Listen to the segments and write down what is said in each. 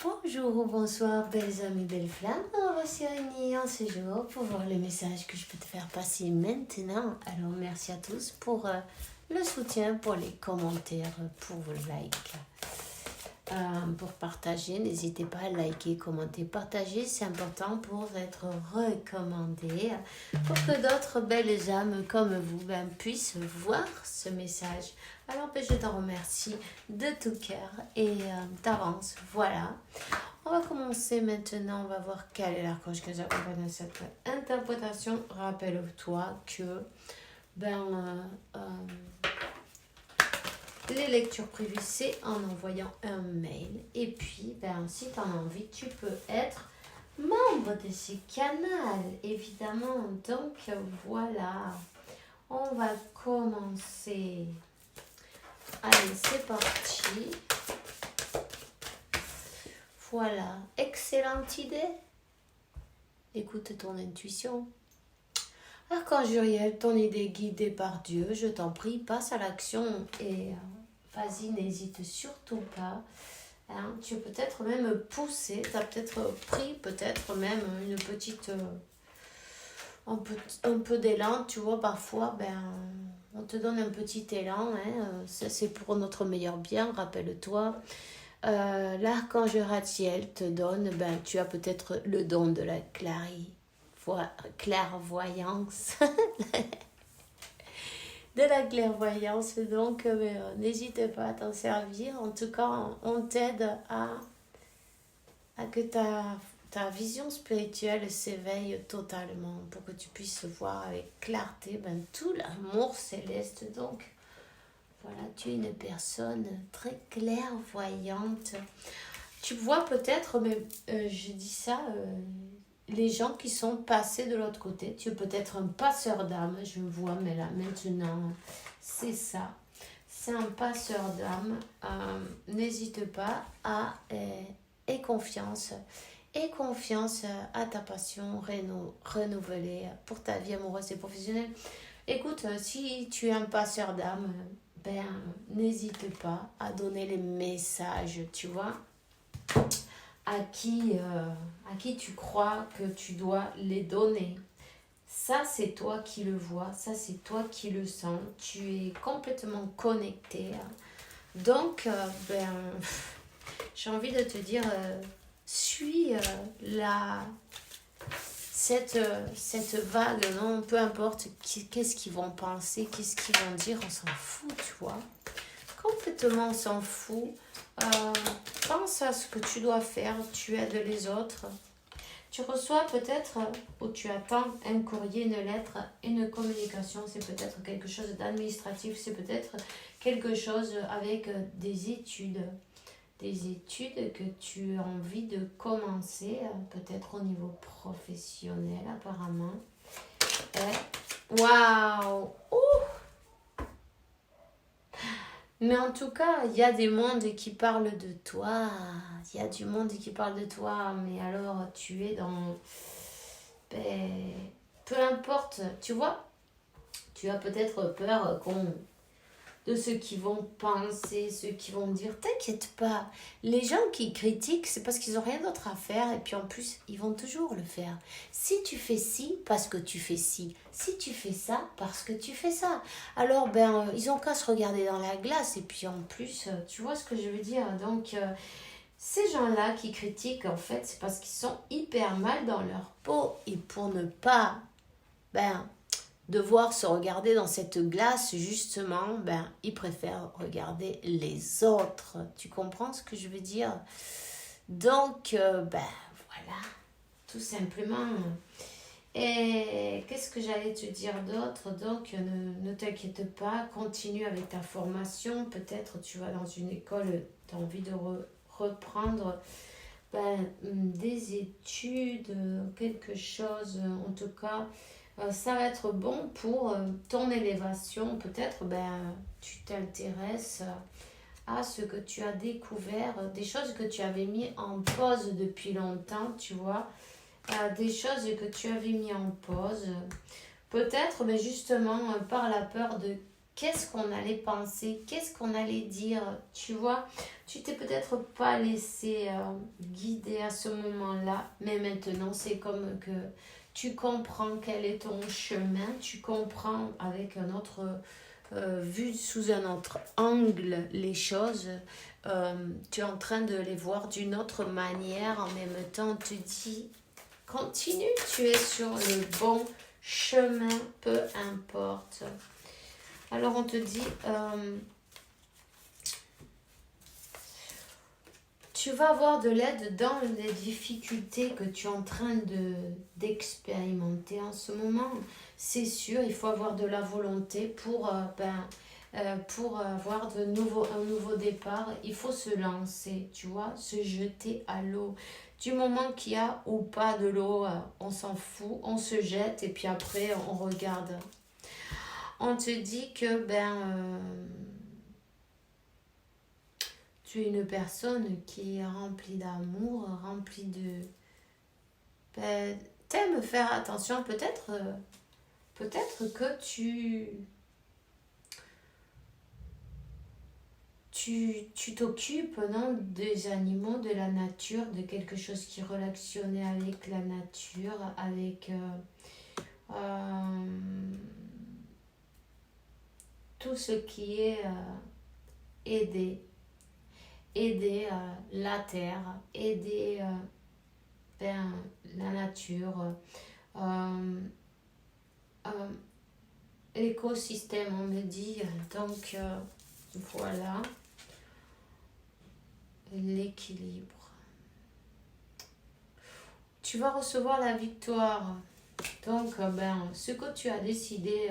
Bonjour ou bonsoir, belles âmes et belles flammes. On va se réunir en ce jour pour voir le message que je peux te faire passer maintenant. Alors, merci à tous pour le soutien, pour les commentaires, pour vos likes, pour partager. N'hésitez pas à liker, commenter, partager. C'est important pour être recommandé, pour que d'autres belles âmes comme vous puissent voir ce message. Alors, je t'en remercie de tout cœur et d'avance. Voilà. On va commencer maintenant. On va voir quel est l'archange que j'accompagne dans cette interprétation. Rappelle-toi que les lectures privées, c'est en envoyant un mail. Et puis, si tu en as envie, tu peux être membre de ce canal, évidemment. Donc, voilà. On va commencer. Allez, c'est parti. Voilà, excellente idée. Écoute ton intuition. Archange Uriel, ton idée guidée par Dieu, je t'en prie, passe à l'action et vas-y, n'hésite surtout pas. Hein, tu peux peut-être même pousser, tu as peut-être pris peut-être même une petite... un peu d'élan, tu vois, parfois, on te donne un petit élan, hein, ça c'est pour notre meilleur bien, rappelle-toi. L'archange Ratziel te donne, tu as peut-être le don de la clairvoyance. De la clairvoyance, donc n'hésite pas à t'en servir. En tout cas, on t'aide à que ta vision spirituelle s'éveille totalement pour que tu puisses voir avec clarté tout l'amour céleste. Donc, voilà, tu es une personne très clairvoyante. Tu vois peut-être, mais je dis ça, les gens qui sont passés de l'autre côté. Tu es peut-être un passeur d'âme, je vois, mais là maintenant, c'est ça. C'est un passeur d'âme. N'hésite pas à aie confiance. Et confiance à ta passion renouvelée pour ta vie amoureuse et professionnelle. Écoute, si tu es un passeur d'âme, n'hésite pas à donner les messages, tu vois, à qui tu crois que tu dois les donner. Ça, c'est toi qui le vois, ça, c'est toi qui le sens. Tu es complètement connecté. Donc, j'ai envie de te dire, suis cette vague, non, peu importe qu'est-ce qu'ils vont penser, qu'est-ce qu'ils vont dire, on s'en fout, tu vois. Complètement, on s'en fout. Pense à ce que tu dois faire, tu aides les autres. Tu reçois peut-être, ou tu attends un courrier, une lettre, une communication, c'est peut-être quelque chose d'administratif, c'est peut-être quelque chose avec des études que tu as envie de commencer, peut-être au niveau professionnel apparemment. Waouh! Mais en tout cas, il y a des mondes qui parlent de toi. Il y a du monde qui parle de toi. Mais alors, tu es dans... peu importe, tu vois, tu as peut-être peur de ceux qui vont penser, ceux qui vont dire, t'inquiète pas. Les gens qui critiquent, c'est parce qu'ils n'ont rien d'autre à faire. Et puis en plus, ils vont toujours le faire. Si tu fais ci, parce que tu fais ci. Si tu fais ça, parce que tu fais ça. Alors, ils ont qu'à se regarder dans la glace. Et puis en plus, tu vois ce que je veux dire. Donc, ces gens-là qui critiquent, en fait, c'est parce qu'ils sont hyper mal dans leur peau. Et pour ne pas, devoir se regarder dans cette glace, justement, ils préfèrent regarder les autres. Tu comprends ce que je veux dire? Donc, voilà, tout simplement. Et qu'est-ce que j'allais te dire d'autre? Donc, ne t'inquiète pas, continue avec ta formation. Peut-être tu vas dans une école, tu as envie de reprendre des études, quelque chose, en tout cas. Ça va être bon pour ton élévation. Peut-être tu t'intéresses à ce que tu as découvert, des choses que tu avais mis en pause depuis longtemps, tu vois, des choses que tu avais mis en pause. Peut-être, mais justement, par la peur de qu'est-ce qu'on allait penser, qu'est-ce qu'on allait dire, tu vois. Tu t'es peut-être pas laissé guider à ce moment-là, mais maintenant c'est comme que tu comprends quel est ton chemin, tu comprends avec un autre vu sous un autre angle les choses, tu es en train de les voir d'une autre manière. En même temps, on te dit, continue, tu es sur le bon chemin, peu importe. Alors on te dit, tu vas avoir de l'aide dans les difficultés que tu es en train d'expérimenter en ce moment. C'est sûr, il faut avoir de la volonté pour avoir un nouveau départ. Il faut se lancer, tu vois, se jeter à l'eau. Du moment qu'il y a ou pas de l'eau, on s'en fout, on se jette et puis après on regarde. On te dit que tu es une personne qui est remplie d'amour, remplie de... t'aimes faire attention, peut-être que tu t'occupes, non, des animaux, de la nature, de quelque chose qui est relationné avec la nature, avec tout ce qui est aider la terre, aider la nature, l'écosystème, on me dit. Donc, voilà, l'équilibre. Tu vas recevoir la victoire. Donc, ce que tu as décidé,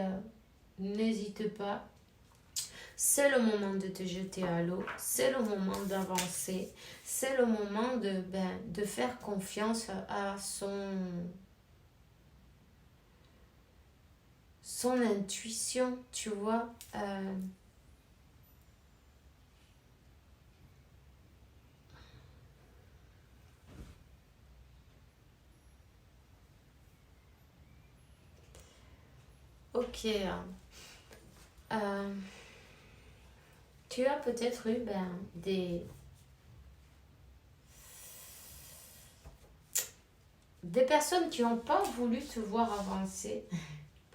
n'hésite pas. C'est le moment de te jeter à l'eau, c'est le moment d'avancer, c'est le moment de faire confiance à son intuition, tu vois. Ok. Tu as peut-être eu des personnes qui n'ont pas voulu te voir avancer.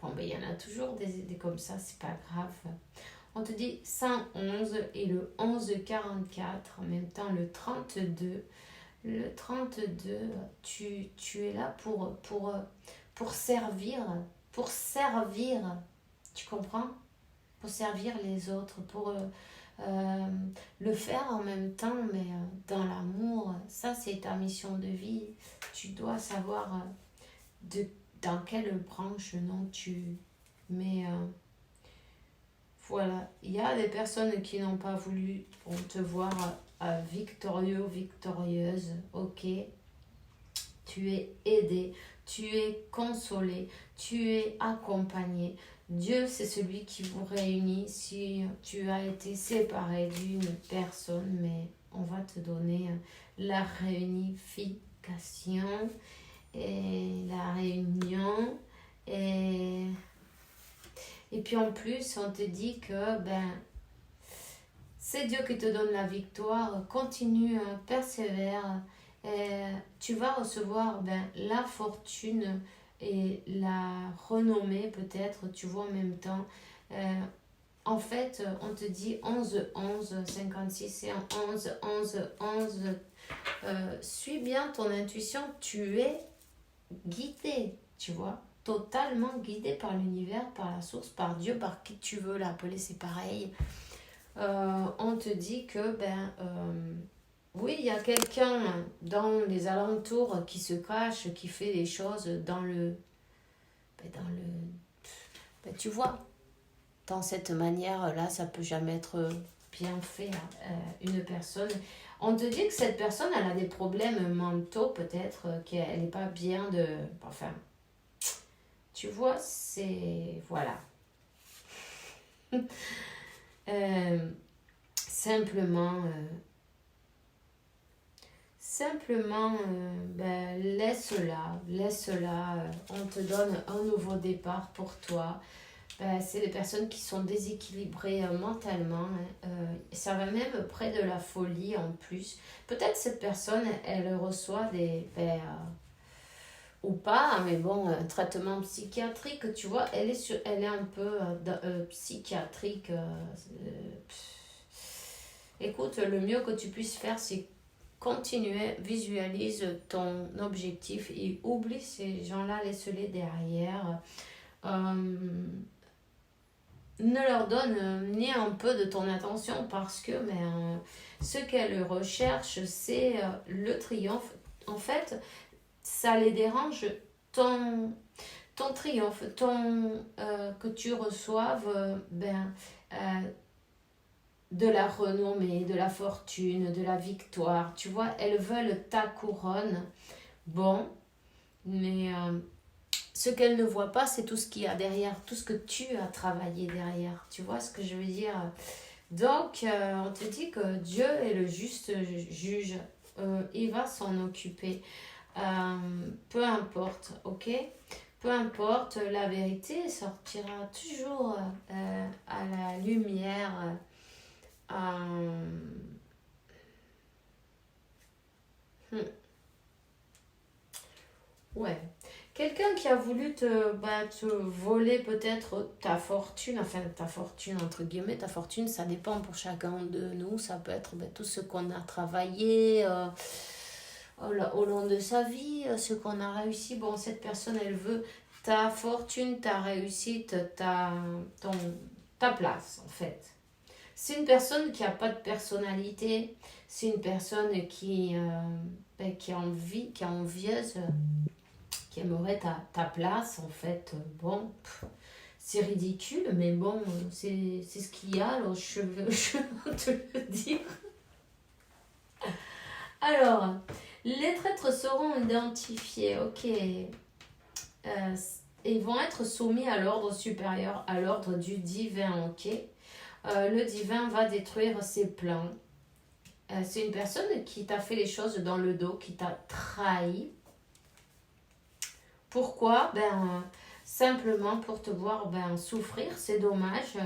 Bon, il y en a toujours des idées comme ça, c'est pas grave. On te dit 111 et le 1144, en même temps le 32. Le 32, tu es là pour servir, tu comprends? Pour servir les autres, pour le faire en même temps, mais dans l'amour. Ça, c'est ta mission de vie. Tu dois savoir dans quelle branche non tu mets. Voilà, il y a des personnes qui n'ont pas voulu te voir victorieux, victorieuse. Ok, tu es aidé, tu es consolé, tu es accompagné. Dieu, c'est celui qui vous réunit si tu as été séparé d'une personne, mais on va te donner la réunification et la réunion. Et puis en plus, on te dit que c'est Dieu qui te donne la victoire. Continue, persévère. Tu vas recevoir la fortune et la renommée peut-être, tu vois, en même temps. En fait, on te dit 11, 11, 56 et 11, 11, 11. Suis bien ton intuition, tu es guidé, tu vois, totalement guidé par l'univers, par la source, par Dieu, par qui tu veux l'appeler, c'est pareil. On te dit que oui, il y a quelqu'un dans les alentours qui se cache, qui fait des choses tu vois, dans cette manière-là, ça peut jamais être bien fait. Une personne, on te dit que cette personne, elle a des problèmes mentaux, peut-être qu'elle n'est pas bien enfin, tu vois, c'est... Voilà. Simplement, laisse-la, on te donne un nouveau départ pour toi. C'est des personnes qui sont déséquilibrées mentalement. Hein. Ça va même près de la folie en plus. Peut-être cette personne, elle reçoit des... ou pas, mais bon, un traitement psychiatrique, tu vois, elle est un peu psychiatrique. Écoute, le mieux que tu puisses faire, c'est continuer, visualise ton objectif et oublie ces gens-là, laisse-les derrière. Ne leur donne ni un peu de ton attention parce que ce qu'elles recherchent, c'est le triomphe. En fait, ça les dérange ton triomphe, que tu reçoives de la renommée, de la fortune, de la victoire. Tu vois, elles veulent ta couronne. Bon, mais ce qu'elles ne voient pas, c'est tout ce qu'il y a derrière, tout ce que tu as travaillé derrière. Tu vois ce que je veux dire? Donc, on te dit que Dieu est le juste juge. Il va s'en occuper. Peu importe, ok? Peu importe, la vérité sortira toujours à la lumière. Ouais. Quelqu'un qui a voulu te voler peut-être ta fortune, enfin ta fortune entre guillemets, ta fortune, ça dépend pour chacun de nous, ça peut être tout ce qu'on a travaillé au long de sa vie, ce qu'on a réussi. Bon, cette personne, elle veut ta fortune, ta réussite, ta place en fait. C'est une personne qui n'a pas de personnalité, c'est une personne qui est envieuse, qui aimerait ta place, en fait. Bon, c'est ridicule, mais bon, c'est ce qu'il y a, alors je veux te le dire. Alors, les traîtres seront identifiés, ok. Ils vont être soumis à l'ordre supérieur, à l'ordre du divin, ok. Le divin va détruire ses plans. C'est une personne qui t'a fait les choses dans le dos, qui t'a trahi. Pourquoi? Simplement pour te voir souffrir, c'est dommage.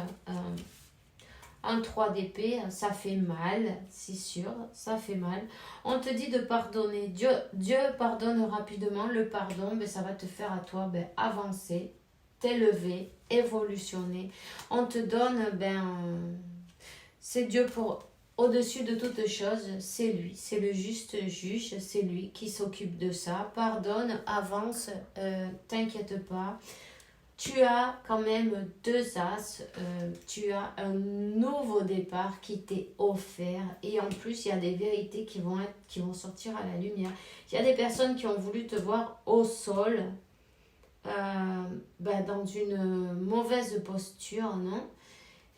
Un 3 d'épée, ça fait mal, c'est sûr, ça fait mal. On te dit de pardonner. Dieu pardonne rapidement. Le pardon, ça va te faire à toi avancer, t'élever, évolutionner. On te donne, c'est Dieu pour au-dessus de toute chose, c'est lui, c'est le juste juge, c'est lui qui s'occupe de ça. Pardonne, avance, t'inquiète pas. Tu as quand même 2 as, tu as un nouveau départ qui t'est offert et en plus il y a des vérités qui vont sortir à la lumière. Il y a des personnes qui ont voulu te voir au sol, dans une mauvaise posture, non?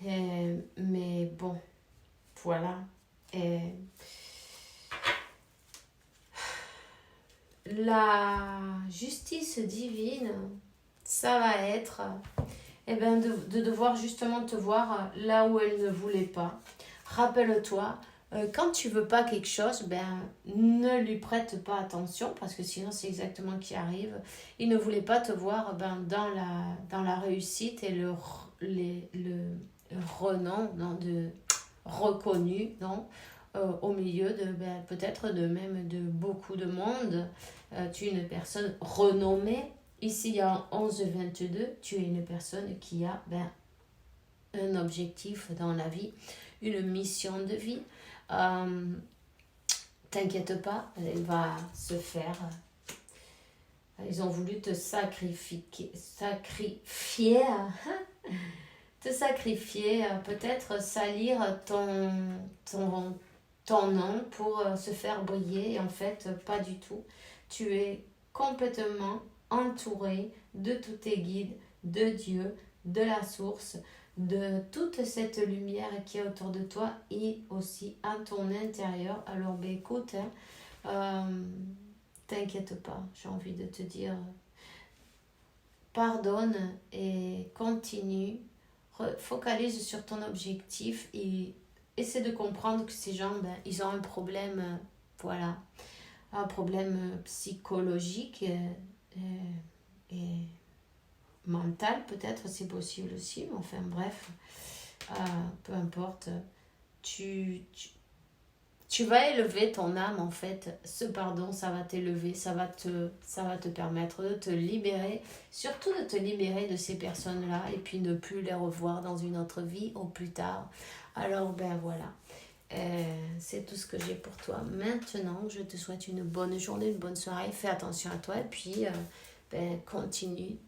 Mais bon, voilà. La justice divine, ça va être de devoir justement te voir là où elle ne voulait pas. Rappelle-toi, quand tu veux pas quelque chose, ne lui prête pas attention parce que sinon c'est exactement ce qui arrive. Il ne voulait pas te voir dans la réussite et le renom, non, de reconnu, non, au milieu de peut-être de beaucoup de monde. Tu es une personne renommée. Ici, il y a 11-22, tu es une personne qui a un objectif dans la vie, une mission de vie. T'inquiète pas, elle va se faire. Ils ont voulu te sacrifier, te sacrifier, peut-être salir ton nom pour se faire briller. Et en fait, pas du tout. Tu es complètement entouré de tous tes guides, de Dieu, de la source, de toute cette lumière qui est autour de toi et aussi à ton intérieur. Alors, écoute, t'inquiète pas, j'ai envie de te dire, pardonne et continue, focalise sur ton objectif et essaie de comprendre que ces gens, ils ont un problème, voilà, un problème psychologique et mental, peut-être, c'est possible aussi. Mais enfin, bref, peu importe. Tu vas élever ton âme, en fait. Ce pardon, ça va t'élever, ça va te permettre de te libérer, surtout de te libérer de ces personnes-là et puis ne plus les revoir dans une autre vie au plus tard. Alors, ben voilà. C'est tout ce que j'ai pour toi. Maintenant, je te souhaite une bonne journée, une bonne soirée. Fais attention à toi et puis continue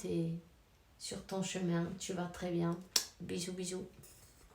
sur ton chemin. Tu vas très bien. Bisous, bisous.